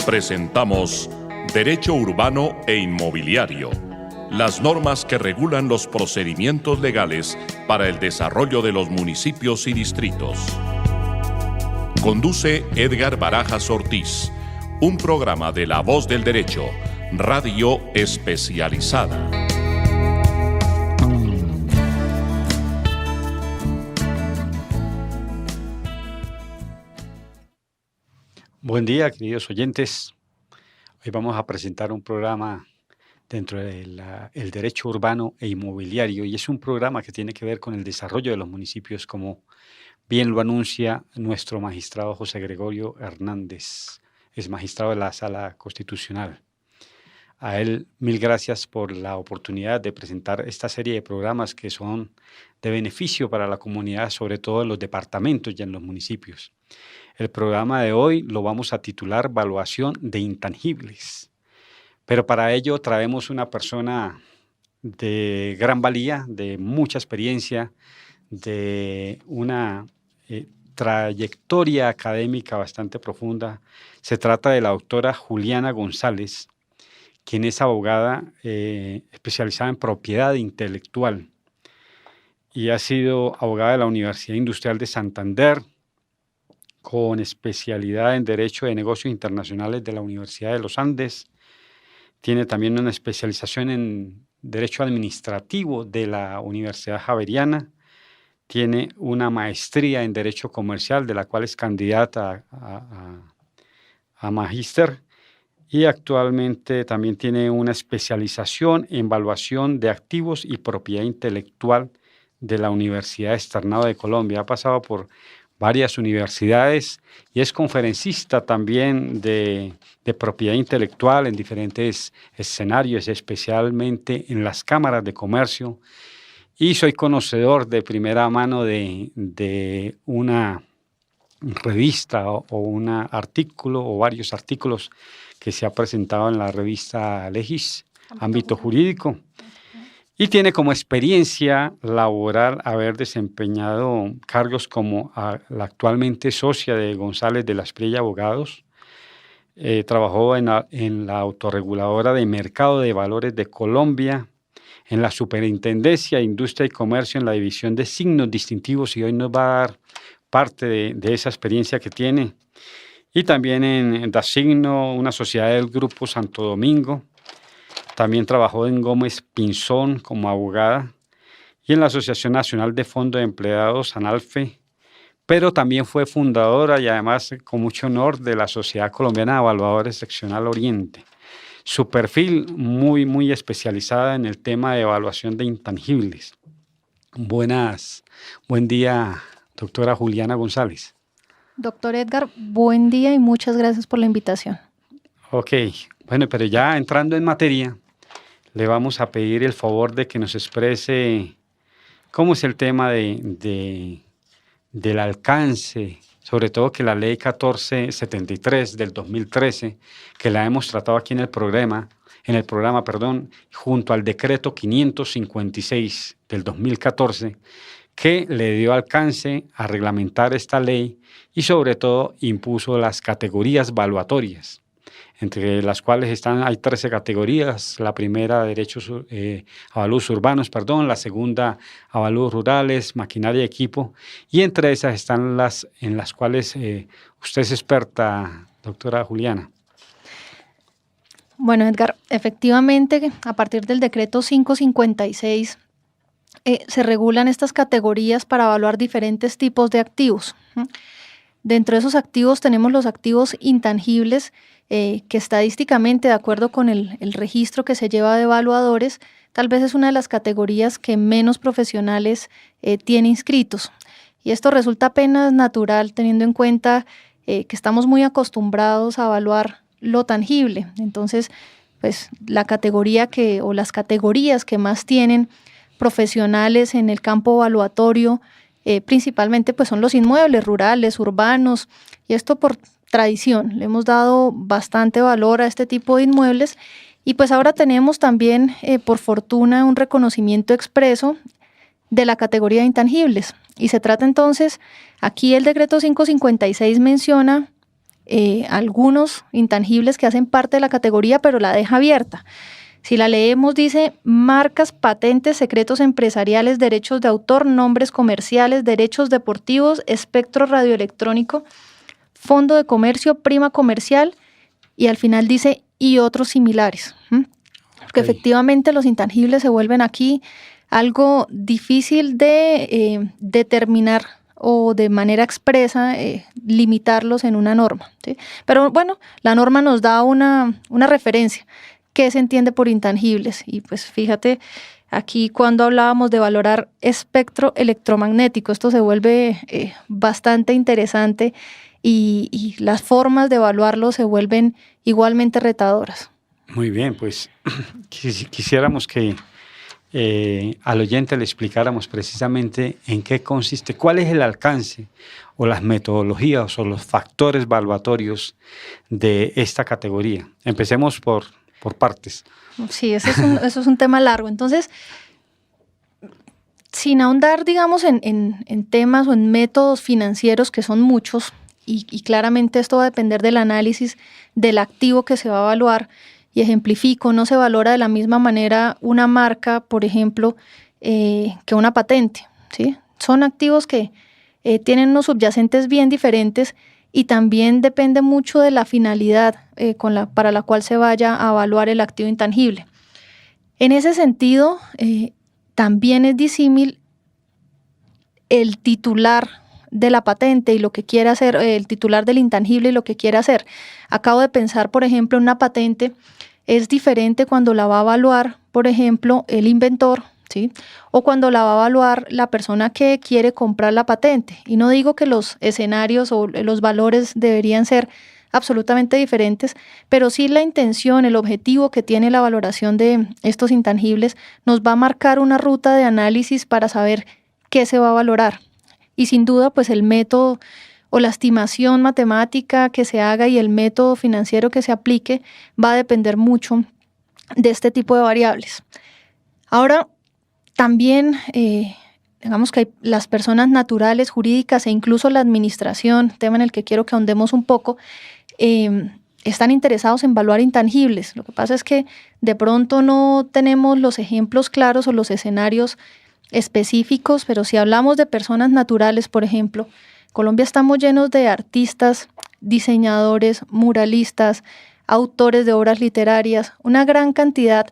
Presentamos Derecho Urbano e Inmobiliario, las normas que regulan los procedimientos legales para el desarrollo de los municipios y distritos. Conduce Edgar Barajas Ortiz, un programa de La Voz del Derecho, radio especializada. Buen día, queridos oyentes. Hoy vamos a presentar un programa dentro del derecho urbano e inmobiliario, y es un programa que tiene que ver con el desarrollo de los municipios, como bien lo anuncia nuestro magistrado José Gregorio Hernández, es magistrado de la Sala Constitucional. A él, mil gracias por la oportunidad de presentar esta serie de programas que son de beneficio para la comunidad, sobre todo en los departamentos y en los municipios. El programa de hoy lo vamos a titular Valuación de Intangibles, pero para ello traemos una persona de gran valía, de mucha experiencia, de una trayectoria académica bastante profunda. Se trata de la doctora Juliana González, quien es abogada especializada en propiedad intelectual y ha sido abogada de la Universidad Industrial de Santander, con especialidad en Derecho de Negocios Internacionales de la Universidad de los Andes. Tiene también una especialización en Derecho Administrativo de la Universidad Javeriana. Tiene una maestría en Derecho Comercial, de la cual es candidata a magíster. Y actualmente también tiene una especialización en Evaluación de Activos y Propiedad Intelectual de la Universidad Externado de Colombia. Ha pasado por varias universidades y es conferencista también de propiedad intelectual en diferentes escenarios, especialmente en las cámaras de comercio. Y soy conocedor de primera mano de una revista o un artículo o varios artículos que se ha presentado en la revista Legis, Ámbito Jurídico. Y tiene como experiencia laboral haber desempeñado cargos como la actualmente socia de González de la Espriella Abogados. Trabajó en la Autorreguladora de Mercado de Valores de Colombia, en la Superintendencia de Industria y Comercio, en la División de Signos Distintivos, y hoy nos va a dar parte de esa experiencia que tiene. Y también en Dasigno, una sociedad del Grupo Santo Domingo. También trabajó en Gómez Pinzón como abogada y en la Asociación Nacional de Fondo de Empleados, ANALFE, pero también fue fundadora y además con mucho honor de la Sociedad Colombiana de Evaluadores Seccional Oriente. Su perfil muy especializada en el tema de evaluación de intangibles. Buen día, doctora Juliana González. Doctor Edgar, buen día y muchas gracias por la invitación. Ok, bueno, pero ya entrando en materia, le vamos a pedir el favor de que nos exprese cómo es el tema del alcance, sobre todo que la ley 1473 del 2013, que la hemos tratado aquí en el programa, junto al decreto 556 del 2014, que le dio alcance a reglamentar esta ley y sobre todo impuso las categorías valuatorias, entre las cuales hay 13 categorías. La primera, avalúos urbanos, la segunda, avalúos rurales, maquinaria y equipo, y entre esas están en las cuales usted es experta, doctora Juliana. Bueno, Edgar, efectivamente, a partir del decreto 556 se regulan estas categorías para evaluar diferentes tipos de activos. Dentro de esos activos tenemos los activos intangibles, que estadísticamente, de acuerdo con el registro que se lleva de evaluadores, tal vez es una de las categorías que menos profesionales tiene inscritos. Y esto resulta apenas natural, teniendo en cuenta que estamos muy acostumbrados a evaluar lo tangible. Entonces, pues las categorías que más tienen profesionales en el campo evaluatorio, principalmente pues son los inmuebles rurales, urbanos, y esto por tradición. Le hemos dado bastante valor a este tipo de inmuebles y pues ahora tenemos también, por fortuna, un reconocimiento expreso de la categoría de intangibles. Y se trata entonces, aquí el decreto 556 menciona algunos intangibles que hacen parte de la categoría, pero la deja abierta. Si la leemos, dice marcas, patentes, secretos empresariales, derechos de autor, nombres comerciales, derechos deportivos, espectro radioelectrónico, fondo de comercio, prima comercial, y al final dice y otros similares. Porque efectivamente los intangibles se vuelven aquí algo difícil de determinar o de manera expresa limitarlos en una norma, ¿sí? Pero bueno, la norma nos da una referencia. ¿Qué se entiende por intangibles? Y pues fíjate, aquí cuando hablábamos de valorar espectro electromagnético, esto se vuelve bastante interesante y las formas de evaluarlo se vuelven igualmente retadoras. Muy bien, pues quisiéramos que al oyente le explicáramos precisamente en qué consiste, cuál es el alcance o las metodologías o los factores evaluatorios de esta categoría. Empecemos por partes. Sí, eso es un tema largo. Entonces, sin ahondar, digamos, en temas o en métodos financieros, que son muchos, y claramente esto va a depender del análisis del activo que se va a evaluar, y ejemplifico, no se valora de la misma manera una marca, por ejemplo, que una patente, ¿sí? Son activos que tienen unos subyacentes bien diferentes y también depende mucho de la finalidad para la cual se vaya a evaluar el activo intangible. En ese sentido, también es disímil el titular de la patente y lo que quiere hacer, el titular del intangible y lo que quiere hacer. Acabo de pensar, por ejemplo, en una patente. Es diferente cuando la va a evaluar, por ejemplo, el inventor, ¿sí? O cuando la va a evaluar la persona que quiere comprar la patente. Y no digo que los escenarios o los valores deberían ser absolutamente diferentes, pero sí la intención, el objetivo que tiene la valoración de estos intangibles nos va a marcar una ruta de análisis para saber qué se va a valorar. Y sin duda, pues el método o la estimación matemática que se haga y el método financiero que se aplique va a depender mucho de este tipo de variables. Ahora, también, digamos que hay las personas naturales, jurídicas e incluso la administración, tema en el que quiero que ahondemos un poco, están interesados en evaluar intangibles. Lo que pasa es que de pronto no tenemos los ejemplos claros o los escenarios específicos, pero si hablamos de personas naturales, por ejemplo, Colombia estamos llenos de artistas, diseñadores, muralistas, autores de obras literarias, una gran cantidad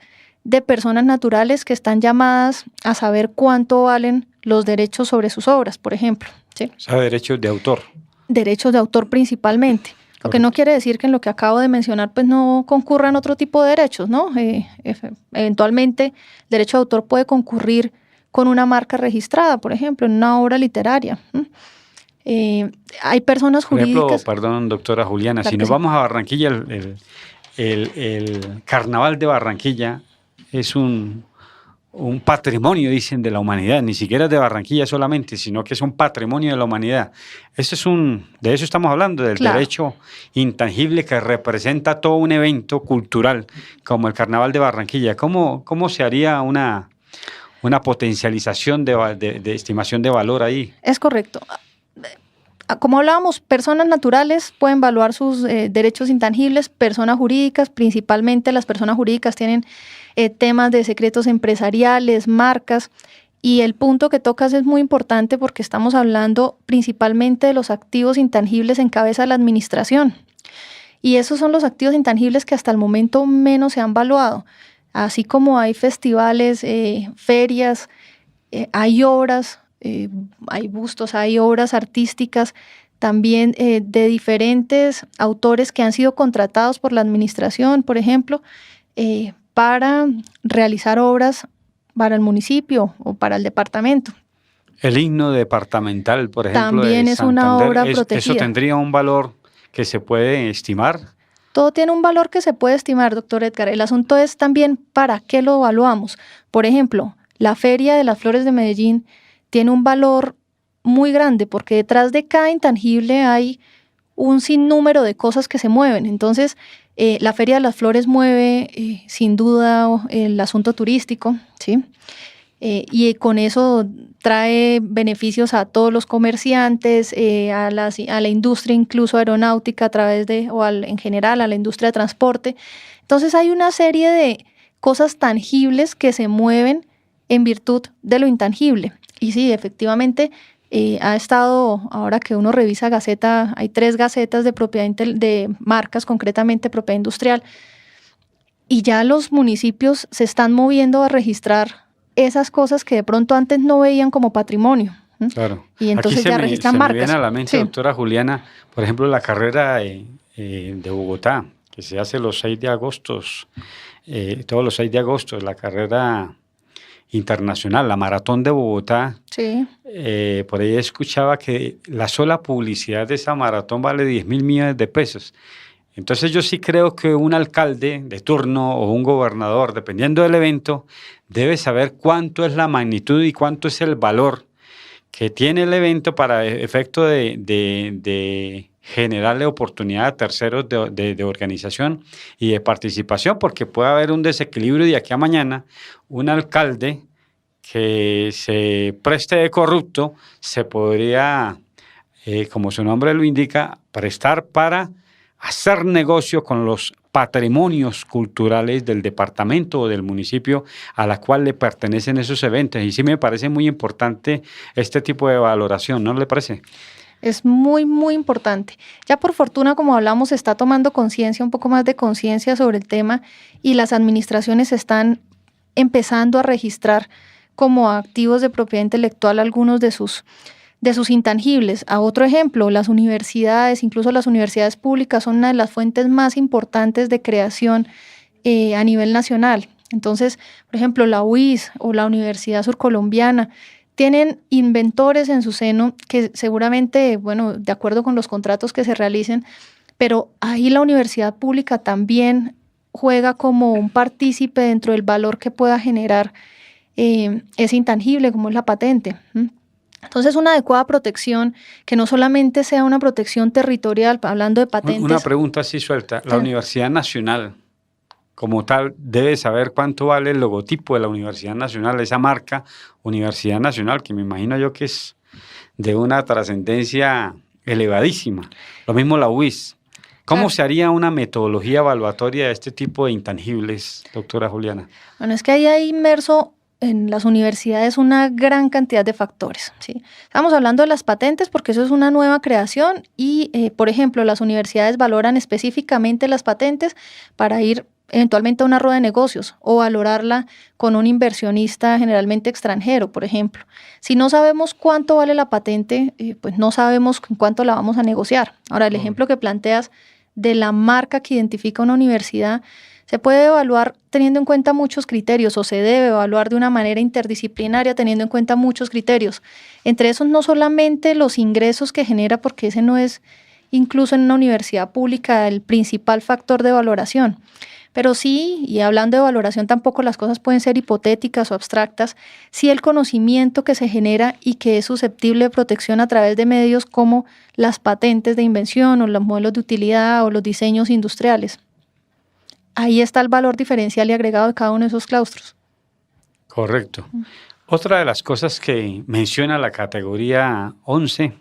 de personas naturales que están llamadas a saber cuánto valen los derechos sobre sus obras, por ejemplo, ¿sí? O sea, derechos de autor. Derechos de autor principalmente. Lo que no quiere decir que en lo que acabo de mencionar pues no concurran otro tipo de derechos, ¿no? Eventualmente el derecho de autor puede concurrir con una marca registrada, por ejemplo, en una obra literaria. Hay personas jurídicas... Por ejemplo, perdón, doctora Juliana, claro, si nos vamos a Barranquilla, el Carnaval de Barranquilla es un patrimonio, dicen, de la humanidad. Ni siquiera es de Barranquilla solamente, sino que es un patrimonio de la humanidad. De eso estamos hablando, del claro, derecho intangible que representa todo un evento cultural como el Carnaval de Barranquilla. ¿Cómo se haría una potencialización de estimación de valor ahí? Es correcto. Como hablábamos, personas naturales pueden evaluar sus derechos intangibles, personas jurídicas, principalmente las personas jurídicas tienen temas de secretos empresariales, marcas, y el punto que tocas es muy importante porque estamos hablando principalmente de los activos intangibles en cabeza de la administración. Y esos son los activos intangibles que hasta el momento menos se han valuado. Así como hay festivales, ferias, hay obras, hay bustos, hay obras artísticas también de diferentes autores que han sido contratados por la administración, por ejemplo, para realizar obras para el municipio o para el departamento. El himno departamental, por ejemplo, también es una obra protegida. ¿Eso tendría un valor que se puede estimar? Todo tiene un valor que se puede estimar, doctor Edgar. El asunto es también para qué lo evaluamos. Por ejemplo, la Feria de las Flores de Medellín tiene un valor muy grande porque detrás de cada intangible hay un sinnúmero de cosas que se mueven. Entonces, la Feria de las Flores mueve sin duda el asunto turístico, ¿sí? y con eso trae beneficios a todos los comerciantes, a la industria incluso aeronáutica a través en general a la industria de transporte. Entonces hay una serie de cosas tangibles que se mueven en virtud de lo intangible. Y sí, efectivamente, ha estado, ahora que uno revisa Gaceta, hay 3 gacetas de propiedad de marcas, concretamente propiedad industrial, y ya los municipios se están moviendo a registrar esas cosas que de pronto antes no veían como patrimonio. Claro. Y entonces ya registran marcas. Me viene a la mente, sí. Doctora Juliana, por ejemplo, la carrera de Bogotá, que se hace los 6 de agosto, todos los 6 de agosto, la carrera internacional, la Maratón de Bogotá. Sí. Por ahí escuchaba que la sola publicidad de esa maratón vale 10.000 millones de pesos. Entonces yo sí creo que un alcalde de turno o un gobernador, dependiendo del evento, debe saber cuánto es la magnitud y cuánto es el valor que tiene el evento para efecto de generarle oportunidad a terceros de organización y de participación, porque puede haber un desequilibrio de aquí a mañana. Un alcalde que se preste de corrupto se podría, como su nombre lo indica, prestar para hacer negocio con los patrimonios culturales del departamento o del municipio a la cual le pertenecen esos eventos. Y sí me parece muy importante este tipo de valoración, ¿no le parece? Es muy, muy importante. Ya por fortuna, como hablamos, se está tomando conciencia, un poco más de conciencia sobre el tema, y las administraciones están empezando a registrar como activos de propiedad intelectual algunos de sus intangibles. A otro ejemplo, las universidades, incluso las universidades públicas, son una de las fuentes más importantes de creación a nivel nacional. Entonces, por ejemplo, la UIS o la Universidad Surcolombiana tienen inventores en su seno que seguramente, bueno, de acuerdo con los contratos que se realicen, pero ahí la universidad pública también juega como un partícipe dentro del valor que pueda generar ese intangible, como es la patente. Entonces, una adecuada protección, que no solamente sea una protección territorial, hablando de patentes. Una pregunta así suelta. La Universidad Nacional, como tal, debe saber cuánto vale el logotipo de la Universidad Nacional, esa marca Universidad Nacional, que me imagino yo que es de una trascendencia elevadísima. Lo mismo la UIS. ¿Cómo se haría una metodología evaluatoria de este tipo de intangibles, doctora Juliana? Bueno, es que ahí hay inmerso en las universidades una gran cantidad de factores, ¿sí? Estamos hablando de las patentes porque eso es una nueva creación y, por ejemplo, las universidades valoran específicamente las patentes para ir eventualmente a una rueda de negocios o valorarla con un inversionista generalmente extranjero, por ejemplo. Si no sabemos cuánto vale la patente, pues no sabemos en cuánto la vamos a negociar. Ahora, el ejemplo que planteas de la marca que identifica una universidad se puede evaluar teniendo en cuenta muchos criterios o se debe evaluar de una manera interdisciplinaria teniendo en cuenta muchos criterios. Entre esos no solamente los ingresos que genera, porque ese no es incluso en una universidad pública el principal factor de valoración, pero sí, y hablando de valoración tampoco las cosas pueden ser hipotéticas o abstractas, sí el conocimiento que se genera y que es susceptible de protección a través de medios como las patentes de invención o los modelos de utilidad o los diseños industriales. Ahí está el valor diferencial y agregado de cada uno de esos claustros. Correcto. Otra de las cosas que menciona la categoría 11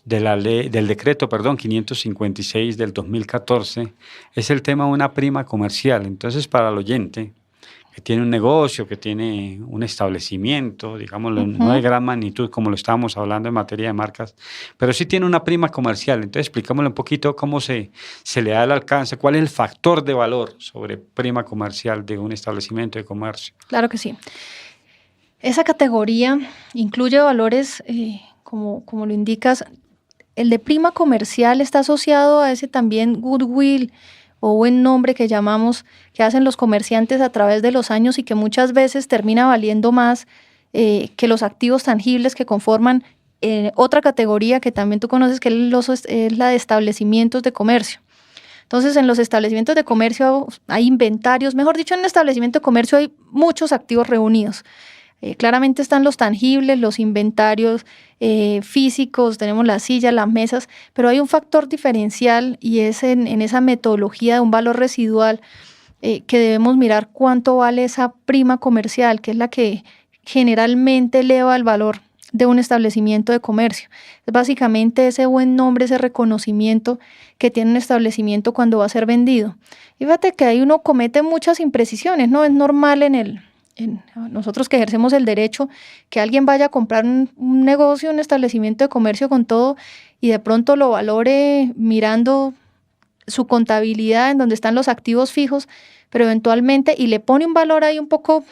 de la ley, del decreto 556 del 2014 es el tema de una prima comercial. Entonces, para el oyente que tiene un negocio, que tiene un establecimiento, digámoslo, no de gran magnitud como lo estábamos hablando en materia de marcas, pero sí tiene una prima comercial. Entonces, explicámosle un poquito cómo se le da el alcance, cuál es el factor de valor sobre prima comercial de un establecimiento de comercio. Claro que sí. Esa categoría incluye valores, como lo indicas. El de prima comercial está asociado a ese también goodwill o buen nombre que llamamos, que hacen los comerciantes a través de los años y que muchas veces termina valiendo más que los activos tangibles que conforman otra categoría que también tú conoces, que es la de establecimientos de comercio. Entonces, en los establecimientos de comercio hay inventarios, mejor dicho, en un establecimiento de comercio hay muchos activos reunidos. Claramente están los tangibles, los inventarios físicos, tenemos las sillas, las mesas, pero hay un factor diferencial y es en esa metodología de un valor residual que debemos mirar cuánto vale esa prima comercial, que es la que generalmente eleva el valor de un establecimiento de comercio. Es básicamente ese buen nombre, ese reconocimiento que tiene un establecimiento cuando va a ser vendido. Y fíjate que ahí uno comete muchas imprecisiones, ¿no? Es normal en nosotros que ejercemos el derecho, que alguien vaya a comprar un negocio, un establecimiento de comercio con todo, y de pronto lo valore mirando su contabilidad en donde están los activos fijos, pero eventualmente, y le pone un valor ahí un poco,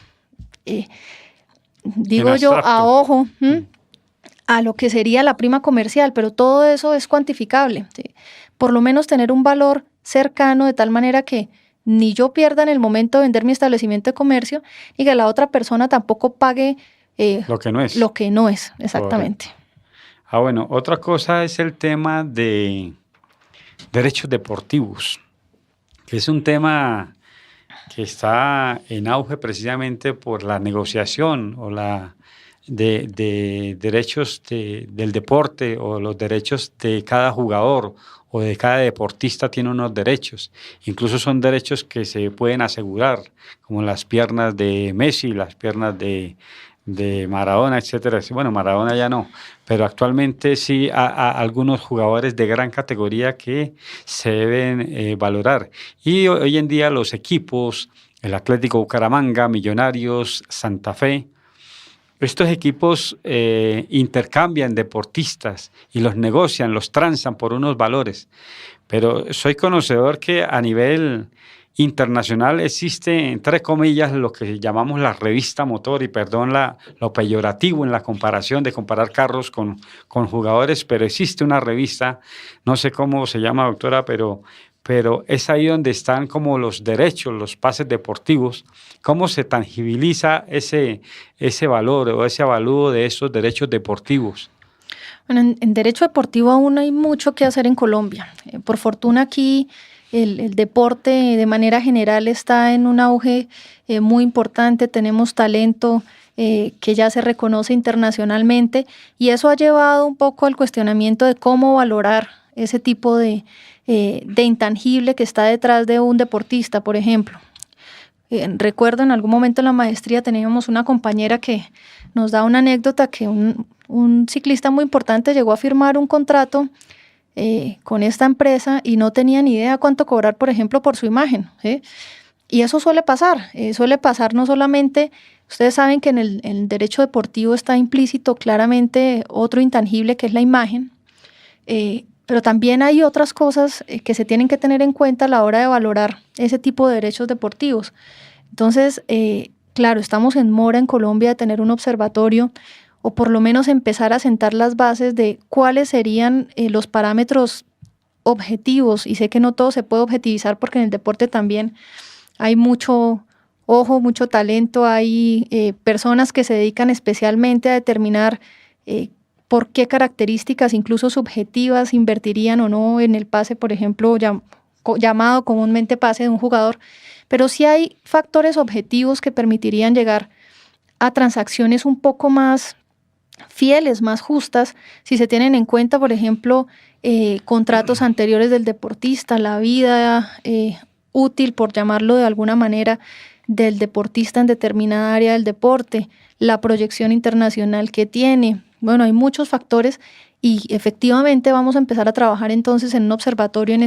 digo yo, a ojo, a lo que sería la prima comercial, pero todo eso es cuantificable, ¿sí? Por lo menos tener un valor cercano de tal manera que ni yo pierda en el momento de vender mi establecimiento de comercio y que la otra persona tampoco pague lo que no es. Lo que no es, exactamente. Correcto. Bueno, otra cosa es el tema de derechos deportivos, que es un tema que está en auge precisamente por la negociación o de derechos del deporte, o los derechos de cada jugador o de cada deportista tiene unos derechos. Incluso son derechos que se pueden asegurar, como las piernas de Messi, las piernas de Maradona, etcétera. Bueno, Maradona ya no, pero actualmente sí a algunos jugadores de gran categoría que se deben valorar. Y hoy en día los equipos, el Atlético Bucaramanga, Millonarios, Santa Fe, estos equipos intercambian deportistas y los negocian, los transan por unos valores. Pero soy conocedor que a nivel internacional existe, entre comillas, lo que llamamos la revista motor, y perdón lo peyorativo en la comparación de comparar carros con jugadores, pero existe una revista, no sé cómo se llama, doctora, pero es ahí donde están como los derechos, los pases deportivos, cómo se tangibiliza ese valor o ese avalúo de esos derechos deportivos. Bueno, en derecho deportivo aún hay mucho que hacer en Colombia. Por fortuna aquí el deporte de manera general está en un auge muy importante, tenemos talento que ya se reconoce internacionalmente, y eso ha llevado un poco al cuestionamiento de cómo valorar ese tipo de intangible que está detrás de un deportista, por ejemplo. Recuerdo en algún momento en la maestría teníamos una compañera que nos da una anécdota que un ciclista muy importante llegó a firmar un contrato con esta empresa y no tenía ni idea cuánto cobrar, por ejemplo, por su imagen, ¿sí? Y eso suele pasar no solamente, ustedes saben que en el derecho deportivo está implícito claramente otro intangible que es la imagen, pero también hay otras cosas que se tienen que tener en cuenta a la hora de valorar ese tipo de derechos deportivos. Entonces, claro, estamos en mora en Colombia de tener un observatorio, o por lo menos empezar a sentar las bases de cuáles serían los parámetros objetivos, y sé que no todo se puede objetivizar porque en el deporte también hay mucho ojo, mucho talento, hay personas que se dedican especialmente a determinar por qué características, incluso subjetivas, invertirían o no en el pase, por ejemplo, llamado comúnmente pase de un jugador, pero sí hay factores objetivos que permitirían llegar a transacciones un poco más fieles, más justas, si se tienen en cuenta, por ejemplo, contratos anteriores del deportista, la vida útil, por llamarlo de alguna manera, del deportista en determinada área del deporte, la proyección internacional que tiene. Bueno, hay muchos factores y efectivamente vamos a empezar a trabajar entonces en un observatorio en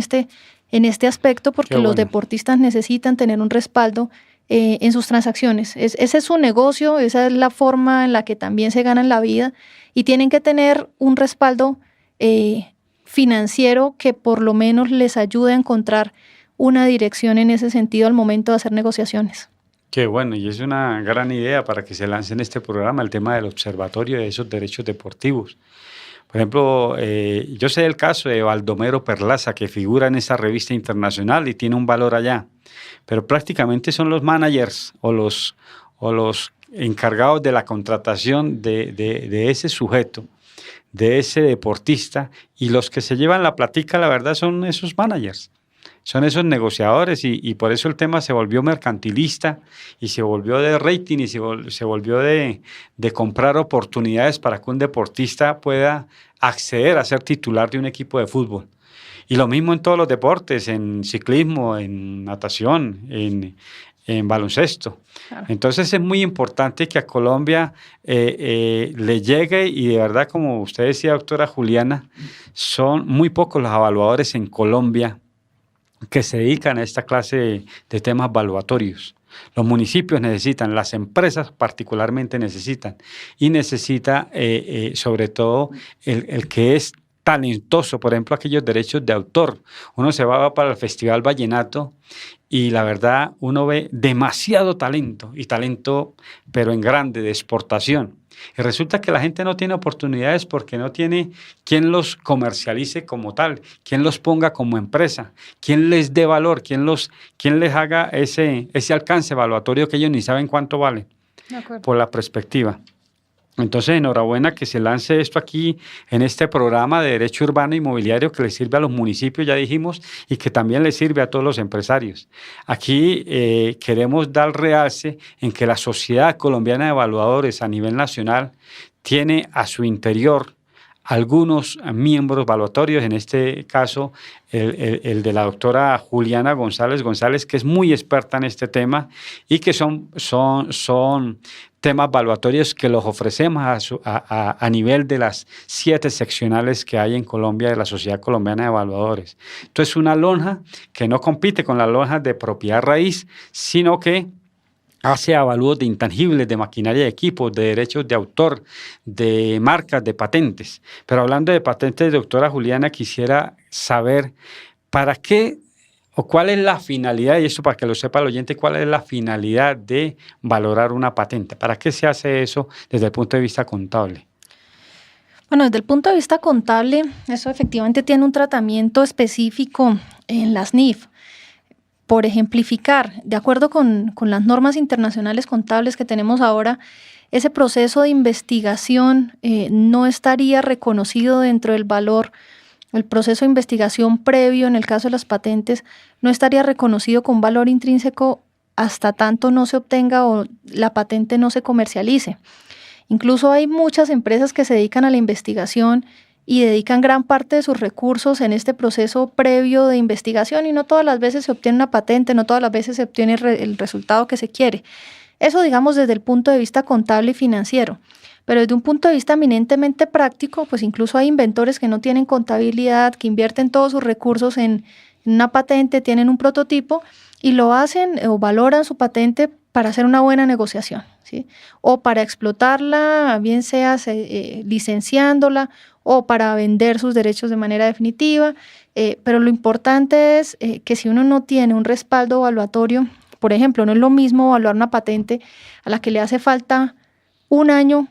este aspecto, porque los deportistas necesitan tener un respaldo en sus transacciones. Ese es su negocio, esa es la forma en la que también se ganan la vida, y tienen que tener un respaldo financiero que por lo menos les ayude a encontrar una dirección en ese sentido al momento de hacer negociaciones. Qué bueno, y es una gran idea para que se lance en este programa el tema del observatorio de esos derechos deportivos. Por ejemplo, yo sé del caso de Baldomero Perlaza, que figura en esa revista internacional y tiene un valor allá, pero prácticamente son los managers o los encargados de la contratación de ese sujeto, de ese deportista, y los que se llevan la platica, la verdad, son esos managers. Son esos negociadores, y por eso el tema se volvió mercantilista y se volvió de rating y se volvió de comprar oportunidades para que un deportista pueda acceder a ser titular de un equipo de fútbol. Y lo mismo en todos los deportes, en ciclismo, en natación, en baloncesto. Claro. Entonces es muy importante que a Colombia le llegue, y de verdad, como usted decía, doctora Juliana, son muy pocos los evaluadores en Colombia que se dedican a esta clase de temas evaluatorios. Los municipios necesitan, las empresas particularmente necesitan, y necesita sobre todo el que es talentoso, por ejemplo, aquellos derechos de autor. Uno se va para el Festival Vallenato y la verdad uno ve demasiado talento, y talento pero en grande, de exportación. Y resulta que la gente no tiene oportunidades porque no tiene quien los comercialice como tal, quien los ponga como empresa, quien les dé valor, quien les haga ese alcance evaluatorio que ellos ni saben cuánto vale por la perspectiva. Entonces, enhorabuena que se lance esto aquí en este programa de Derecho Urbano Inmobiliario que le sirve a los municipios, ya dijimos, y que también le sirve a todos los empresarios. Aquí queremos dar realce en que la Sociedad Colombiana de Evaluadores a nivel nacional tiene a su interior algunos miembros evaluatorios, en este caso el de la doctora Juliana González, que es muy experta en este tema, y que son temas evaluatorios que los ofrecemos a nivel de las 7 seccionales que hay en Colombia de la Sociedad Colombiana de Evaluadores. Entonces, es una lonja que no compite con las lonjas de propiedad raíz, sino que hace avalúos de intangibles, de maquinaria de equipos, de derechos de autor, de marcas, de patentes. Pero hablando de patentes, doctora Juliana, quisiera saber para qué o cuál es la finalidad, y esto para que lo sepa el oyente, cuál es la finalidad de valorar una patente. ¿Para qué se hace eso desde el punto de vista contable? Bueno, desde el punto de vista contable, eso efectivamente tiene un tratamiento específico en las NIF. Por ejemplificar, de acuerdo con las normas internacionales contables que tenemos ahora, ese proceso de investigación no estaría reconocido dentro del valor. El proceso de investigación previo, en el caso de las patentes, no estaría reconocido con valor intrínseco hasta tanto no se obtenga o la patente no se comercialice. Incluso hay muchas empresas que se dedican a la investigación y dedican gran parte de sus recursos en este proceso previo de investigación, y no todas las veces se obtiene una patente, no todas las veces se obtiene el resultado que se quiere. Eso, digamos, desde el punto de vista contable y financiero. Pero desde un punto de vista eminentemente práctico, pues incluso hay inventores que no tienen contabilidad, que invierten todos sus recursos en una patente, tienen un prototipo y lo hacen o valoran su patente para hacer una buena negociación, ¿sí? O para explotarla, bien sea licenciándola o para vender sus derechos de manera definitiva. Pero lo importante es que si uno no tiene un respaldo evaluatorio, por ejemplo, no es lo mismo evaluar una patente a la que le hace falta un año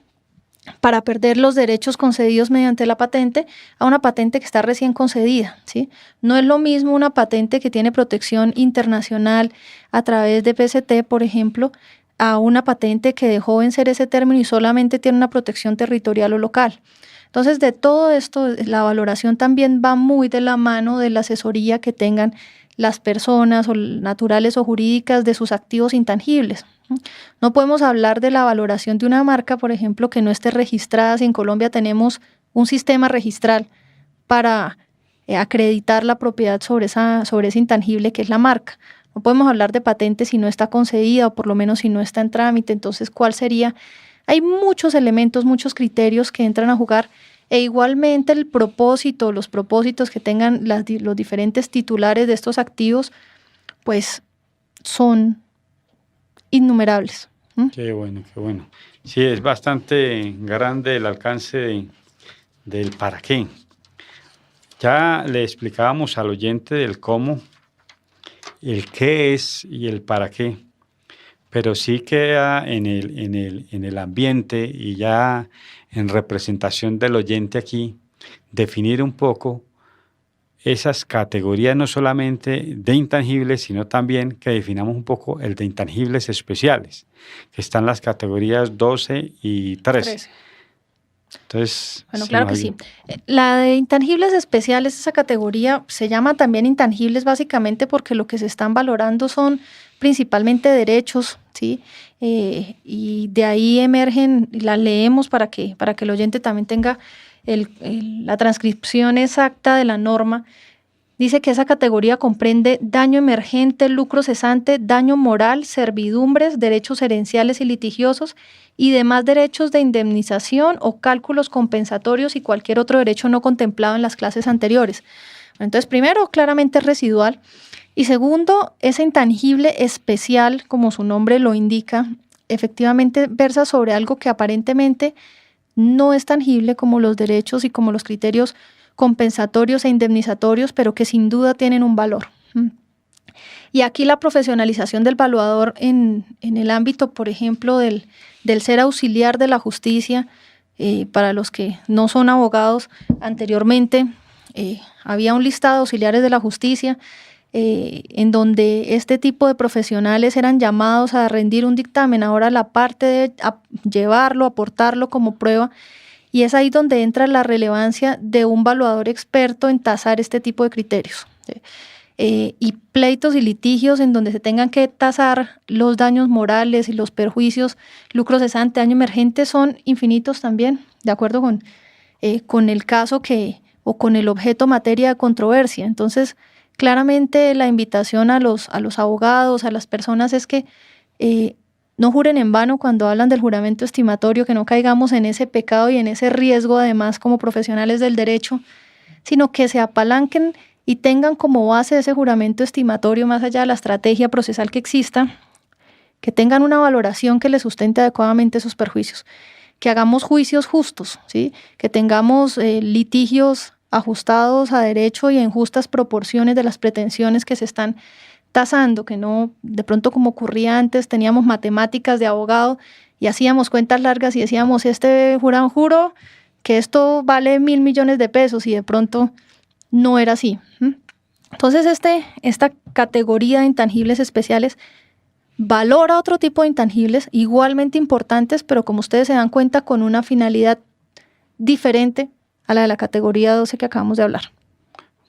para perder los derechos concedidos mediante la patente a una patente que está recién concedida, ¿sí? No es lo mismo una patente que tiene protección internacional a través de PCT, por ejemplo, a una patente que dejó vencer ese término y solamente tiene una protección territorial o local. Entonces, de todo esto, la valoración también va muy de la mano de la asesoría que tengan las personas o naturales o jurídicas de sus activos intangibles. No podemos hablar de la valoración de una marca, por ejemplo, que no esté registrada. Si en Colombia tenemos un sistema registral para acreditar la propiedad sobre ese intangible que es la marca. No podemos hablar de patente si no está concedida o por lo menos si no está en trámite. Entonces, ¿cuál sería? Hay muchos elementos, muchos criterios que entran a jugar, e igualmente el propósito, los propósitos que tengan los diferentes titulares de estos activos, pues son innumerables. Qué bueno, qué bueno. Sí, es bastante grande el alcance del para qué. Ya le explicábamos al oyente del cómo, el qué es y el para qué, pero sí queda en el ambiente y ya en representación del oyente aquí, definir un poco esas categorías, no solamente de intangibles, sino también que definamos un poco el de intangibles especiales, que están las categorías 12 y 13. Entonces, bueno, claro que sí. La de intangibles especiales, esa categoría se llama también intangibles básicamente porque lo que se están valorando son principalmente derechos, ¿sí? Y de ahí emergen, las leemos para que el oyente también tenga la transcripción exacta de la norma. dice que esa categoría comprende daño emergente, lucro cesante, daño moral, servidumbres, derechos herenciales y litigiosos y demás derechos de indemnización o cálculos compensatorios y cualquier otro derecho no contemplado en las clases anteriores. Entonces, primero, claramente es residual. Y segundo, ese intangible especial, como su nombre lo indica, efectivamente versa sobre algo que aparentemente no es tangible como los derechos y como los criterios compensatorios e indemnizatorios, pero que sin duda tienen un valor. Y aquí la profesionalización del valuador en el ámbito, por ejemplo, del ser auxiliar de la justicia, para los que no son abogados, anteriormente había un listado de auxiliares de la justicia en donde este tipo de profesionales eran llamados a rendir un dictamen. Ahora la parte de llevarlo, aportarlo como prueba, y es ahí donde entra la relevancia de un valuador experto en tasar este tipo de criterios. Y pleitos y litigios en donde se tengan que tasar los daños morales y los perjuicios, lucro cesante, daño emergente, son infinitos también, de acuerdo con el caso o con el objeto materia de controversia. Entonces, claramente la invitación a los abogados, a las personas es que no juren en vano cuando hablan del juramento estimatorio, que no caigamos en ese pecado y en ese riesgo además como profesionales del derecho, sino que se apalanquen y tengan como base ese juramento estimatorio, más allá de la estrategia procesal que exista, que tengan una valoración que les sustente adecuadamente esos perjuicios, que hagamos juicios justos, ¿sí? Que tengamos litigios ajustados a derecho y en justas proporciones de las pretensiones que se están tasando, que no, de pronto como ocurría antes, teníamos matemáticas de abogado y hacíamos cuentas largas y decíamos, juro que esto vale 1.000 millones de pesos, y de pronto no era así. Entonces esta categoría de intangibles especiales valora otro tipo de intangibles igualmente importantes, pero como ustedes se dan cuenta, con una finalidad diferente a la de la categoría 12 que acabamos de hablar.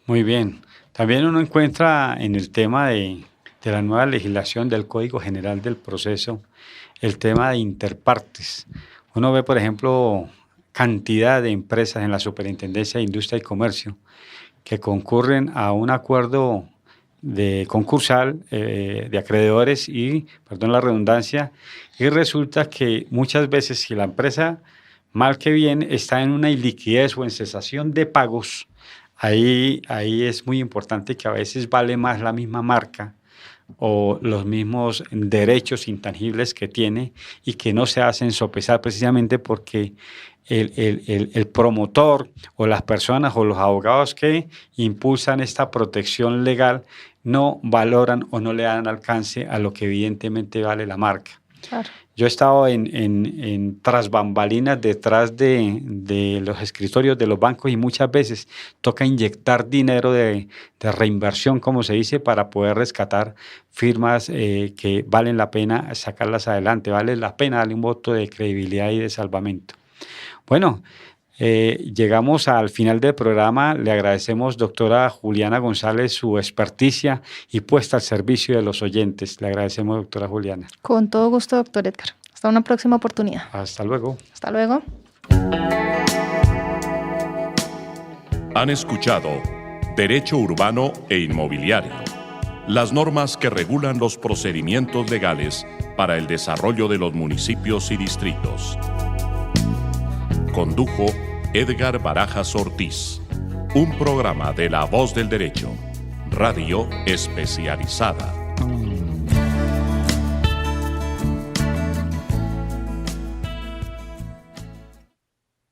Muy bien. También uno encuentra en el tema de la nueva legislación del Código General del Proceso el tema de interpartes. Uno ve, por ejemplo, cantidad de empresas en la Superintendencia de Industria y Comercio que concurren a un acuerdo de concursal de acreedores y, perdón la redundancia, y resulta que muchas veces si la empresa, mal que bien, está en una iliquidez o en cesación de pagos, ahí es muy importante que a veces vale más la misma marca o los mismos derechos intangibles que tiene y que no se hacen sopesar precisamente porque el promotor o las personas o los abogados que impulsan esta protección legal no valoran o no le dan alcance a lo que evidentemente vale la marca. Claro. Yo he estado en tras bambalinas detrás de los escritorios de los bancos y muchas veces toca inyectar dinero de reinversión, como se dice, para poder rescatar firmas que valen la pena sacarlas adelante, vale la pena darle un voto de credibilidad y de salvamento. Bueno, llegamos al final del programa. Le agradecemos, doctora Juliana González, su experticia y puesta al servicio de los oyentes. Le agradecemos, doctora Juliana. Con todo gusto, doctor Edgar. Hasta una próxima oportunidad. Hasta luego. Hasta luego. Han escuchado Derecho Urbano e Inmobiliario, las normas que regulan los procedimientos legales para el desarrollo de los municipios y distritos. Condujo Edgar Barajas Ortiz. Un programa de La Voz del Derecho, radio especializada.